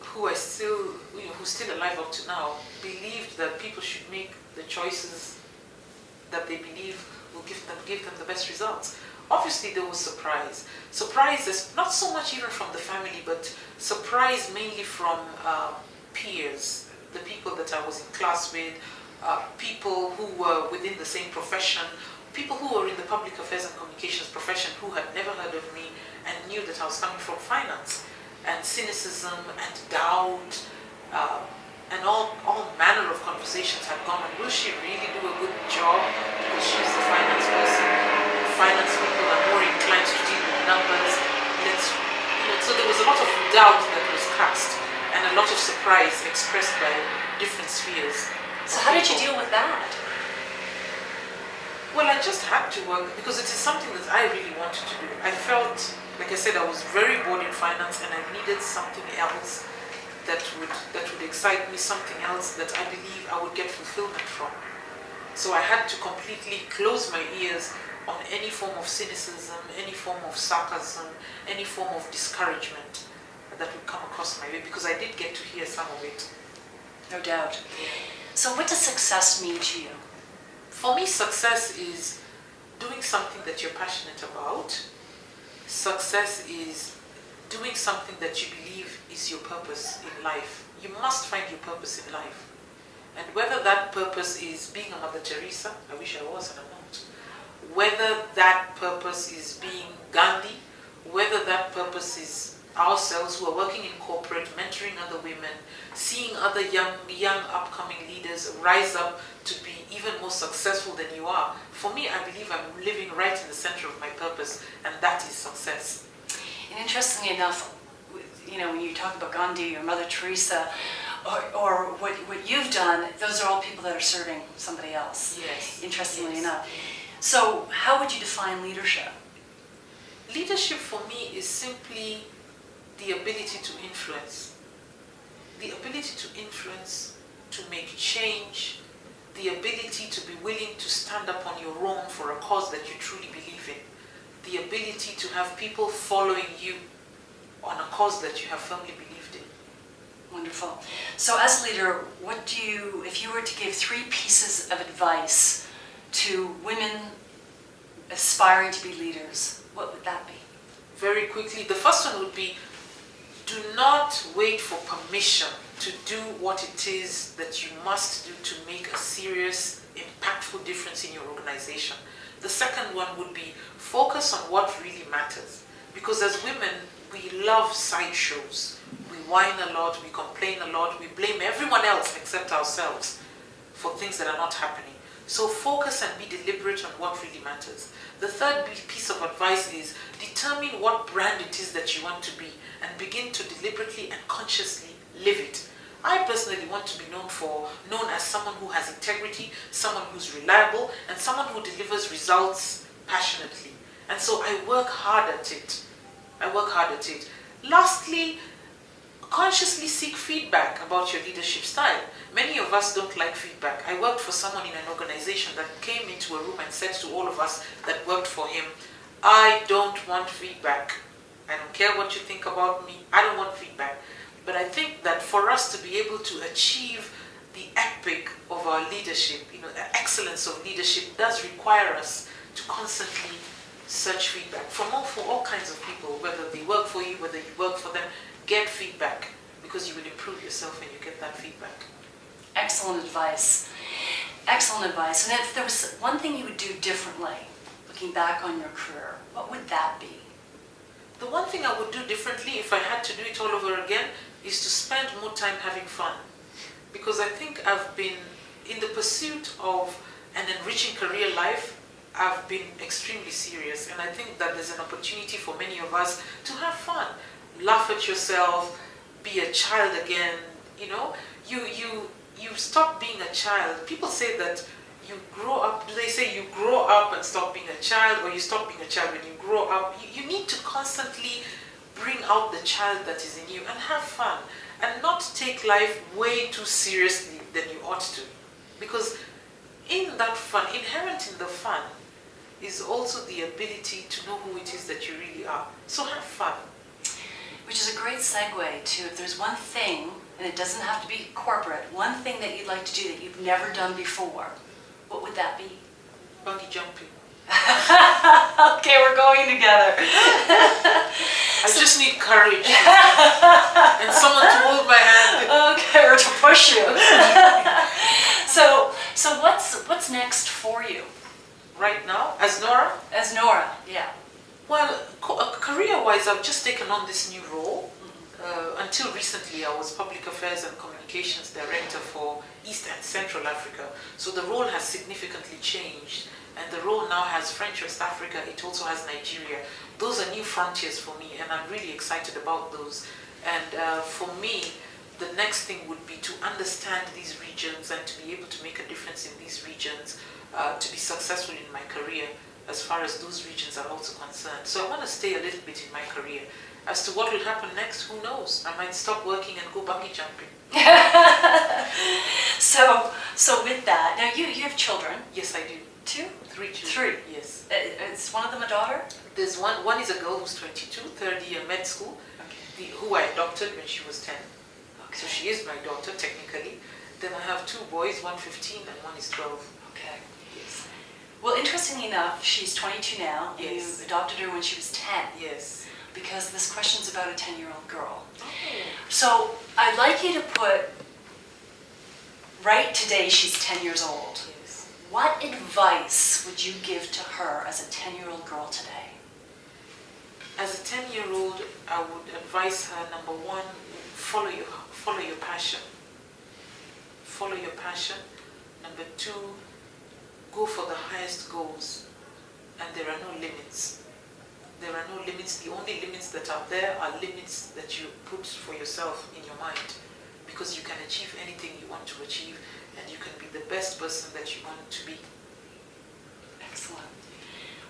S2: who's still alive up to now, believed that people should make the choices that they believe will give them the best results. Obviously, there was surprise. Surprise is not so much even from the family, but surprise mainly from peers, the people that I was in class with, people who were within the same profession, people who were in the public affairs and communications profession who had never heard of me and knew that I was coming from finance. And cynicism and doubt and all manner of conversations had gone on. Will she really do a good job because she's the finance person? Finance people are more inclined to deal with numbers. So there was a lot of doubt that was cast and a lot of surprise expressed by different spheres.
S1: So how did you deal with that?
S2: Well, I just had to work because it is something that I really wanted to do. I felt, like I said, I was very bored in finance and I needed something else that would excite me, something else that I believe I would get fulfillment from. So I had to completely close my ears on any form of cynicism, any form of sarcasm, any form of discouragement that would come across my way, because I did get to hear some of it.
S1: No doubt. So what does success mean to you?
S2: For me, success is doing something that you're passionate about. Success is doing something that you believe is your purpose in life. You must find your purpose in life. And whether that purpose is being a Mother Teresa, I wish I was and I'm not. Whether that purpose is being Gandhi, whether that purpose is ourselves who are working in corporate, mentoring other women, seeing other young upcoming leaders rise up to be even more successful than you are. For me, I believe I'm living right in the center of my purpose, and that is success.
S1: And interestingly enough, when you talk about Gandhi or Mother Teresa, or what you've done, those are all people that are serving somebody else.
S2: Yes.
S1: Interestingly
S2: Yes.
S1: enough. So how would you define leadership?
S2: Leadership for me is simply the ability to influence. The ability to influence, to make change, the ability to be willing to stand up on your own for a cause that you truly believe in, the ability to have people following you on a cause that you have firmly believed in.
S1: Wonderful. So as a leader, if you were to give 3 pieces of advice to women aspiring to be leaders, what would that be?
S2: Very quickly, the first one would be, do not wait for permission to do what it is that you must do to make a serious, impactful difference in your organization. The second one would be, focus on what really matters. Because as women, we love sideshows. We whine a lot, we complain a lot, we blame everyone else except ourselves for things that are not happening. So focus and be deliberate on what really matters. The third piece of advice is, determine what brand it is that you want to be and begin to deliberately and consciously live it. I personally want to be known as someone who has integrity, someone who's reliable, and someone who delivers results passionately. And so I work hard at it. Lastly, consciously seek feedback about your leadership style. Many of us don't like feedback. I worked for someone in an organization that came into a room and said to all of us that worked for him, I don't want feedback. I don't care what you think about me. I don't want feedback. But I think that for us to be able to achieve the epic of our leadership, the excellence of leadership does require us to constantly search feedback for all kinds of people, whether they work for you, whether you work for them. Get feedback, because you will improve yourself when you get that feedback.
S1: Excellent advice. Excellent advice. And if there was one thing you would do differently, looking back on your career, what would that be?
S2: The one thing I would do differently if I had to do it all over again is to spend more time having fun. Because I think I've been, in the pursuit of an enriching career life, I've been extremely serious. And I think that there's an opportunity for many of us to have fun. Laugh at yourself, be a child again. You stop being a child. People say that you grow up, do they say you grow up and stop being a child, or you stop being a child when you grow up? You need to constantly bring out the child that is in you and have fun, and not take life way too seriously than you ought to. Because in that fun, inherent in the fun, is also the ability to know who it is that you really are. So have fun.
S1: Which is a great segue to, if there's one thing, and it doesn't have to be corporate, one thing that you'd like to do that you've never done before, what would that be?
S2: Bungee jumping.
S1: Okay, we're going together.
S2: I just need courage and someone to hold my hand.
S1: Okay, or to push you. So what's next for you?
S2: Right now, as Norah?
S1: As Norah, yeah.
S2: Well, career-wise, I've just taken on this new role. Until recently, I was Public Affairs and Communications Director for East and Central Africa. So the role has significantly changed. And the role now has French West Africa, it also has Nigeria. Those are new frontiers for me, and I'm really excited about those. And for me, the next thing would be to understand these regions and to be able to make a difference in these regions, to be successful in my career as far as those regions are also concerned. So I want to stay a little bit in my career. As to what will happen next, who knows? I might stop working and go bungee jumping.
S1: So with that, now you have children.
S2: Yes, I do.
S1: 2?
S2: 3 children.
S1: 3.
S2: Yes.
S1: Is one of them a daughter?
S2: There's one is a girl who's 22, third year med school, who I adopted when she was 10.
S1: Okay.
S2: So she is my daughter, technically. Then I have 2 boys, one 15 and one is 12.
S1: Okay.
S2: Yes.
S1: Well, interestingly enough, she's 22 now, and
S2: Yes.
S1: you adopted her when she was 10.
S2: Yes.
S1: Because this question's about a 10-year-old girl.
S2: Oh.
S1: So I'd like you to put, right today she's 10 years old.
S2: Yes.
S1: What advice would you give to her as a 10-year-old girl today?
S2: As a 10-year-old, I would advise her, number 1, follow your passion. Follow your passion. Number 2, go for the highest goals, and there are no limits. There are no limits. The only limits that are there are limits that you put for yourself in your mind, because you can achieve anything you want to achieve, and you can be the best person that you want to be.
S1: Excellent.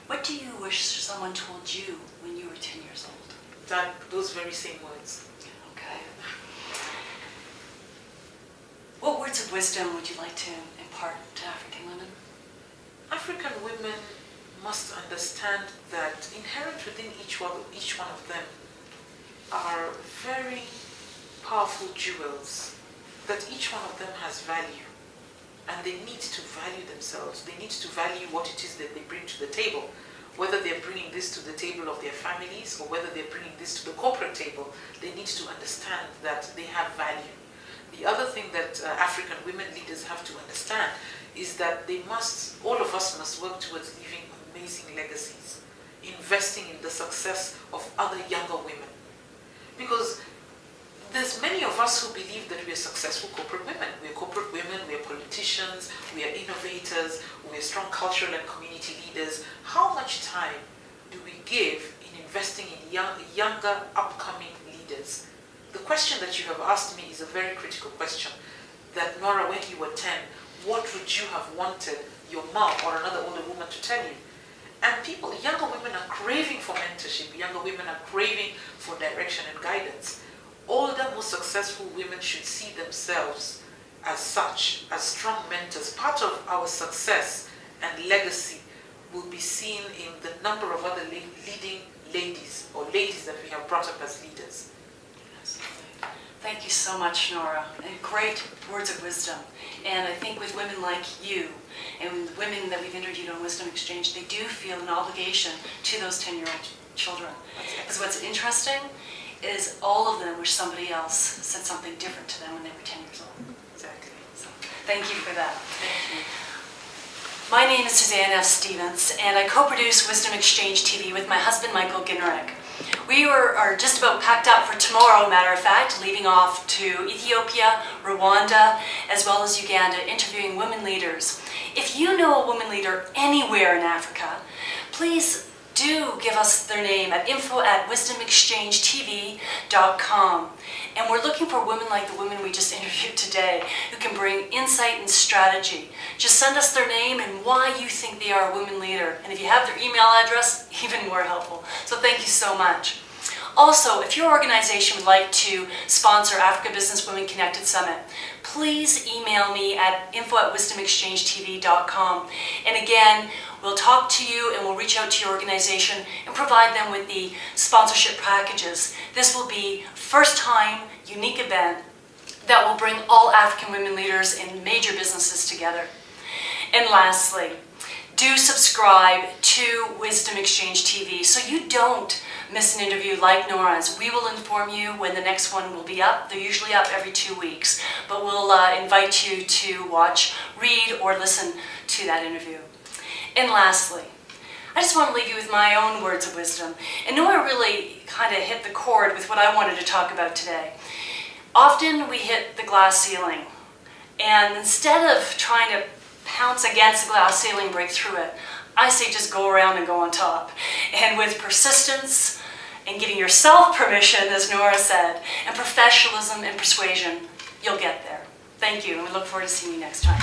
S1: What do you wish someone told you when you were 10 years old?
S2: Those very same words.
S1: Okay. What words of wisdom would you like to impart to African women?
S2: African women must understand that inherent within each one of them are very powerful jewels, that each one of them has value, and they need to value themselves. They need to value what it is that they bring to the table, whether they're bringing this to the table of their families or whether they're bringing this to the corporate table. They need to understand that they have value. The other thing that African women leaders have to understand is that all of us must work towards leaving amazing legacies, investing in the success of other younger women. Because there's many of us who believe that we are successful corporate women. We are corporate women, we are politicians, we are innovators, we are strong cultural and community leaders. How much time do we give in investing in younger, upcoming leaders? The question that you have asked me is a very critical question. That, Norah, when you were 10, what would you have wanted your mom or another older woman to tell you? And younger women are craving for mentorship. Younger women are craving for direction and guidance. Older, more successful women should see themselves as such, as strong mentors. Part of our success and legacy will be seen in the number of other leading ladies or ladies that we have brought up as leaders.
S1: Thank you so much, Norah. And great words of wisdom. And I think with women like you and the women that we've interviewed on Wisdom Exchange, they do feel an obligation to those 10-year-old children. Because what's interesting is all of them wish somebody else said something different to them when they were 10 years old.
S2: Exactly.
S1: So thank you for that.
S2: Thank you.
S1: My name is Suzanne F Stevens, and I co-produce Wisdom Exchange TV with my husband, Michael Ginrich. We are just about packed up for tomorrow, matter of fact, leaving off to Ethiopia, Rwanda, as well as Uganda, interviewing women leaders. If you know a woman leader anywhere in Africa, please do give us their name at info@wisdomexchangetv.com. And we're looking for women like the women we just interviewed today who can bring insight and strategy. Just send us their name and why you think they are a women leader. And if you have their email address, even more helpful. So thank you so much. Also, if your organization would like to sponsor Africa Business Women Connected Summit, please email me at info@wisdomexchangetv.com. And again, we'll talk to you and we'll reach out to your organization and provide them with the sponsorship packages. This will be first-time, unique event that will bring all African women leaders in major businesses together. And lastly, do subscribe to Wisdom Exchange TV so you don't miss an interview like Norah's. We will inform you when the next one will be up. They're usually up every 2 weeks, but we'll invite you to watch, read, or listen to that interview. And lastly, I just want to leave you with my own words of wisdom. And Norah really kind of hit the chord with what I wanted to talk about today. Often we hit the glass ceiling, and instead of trying to pounce against the glass ceiling and break through it, I say just go around and go on top. And with persistence and giving yourself permission, as Norah said, and professionalism and persuasion, you'll get there. Thank you, and we look forward to seeing you next time.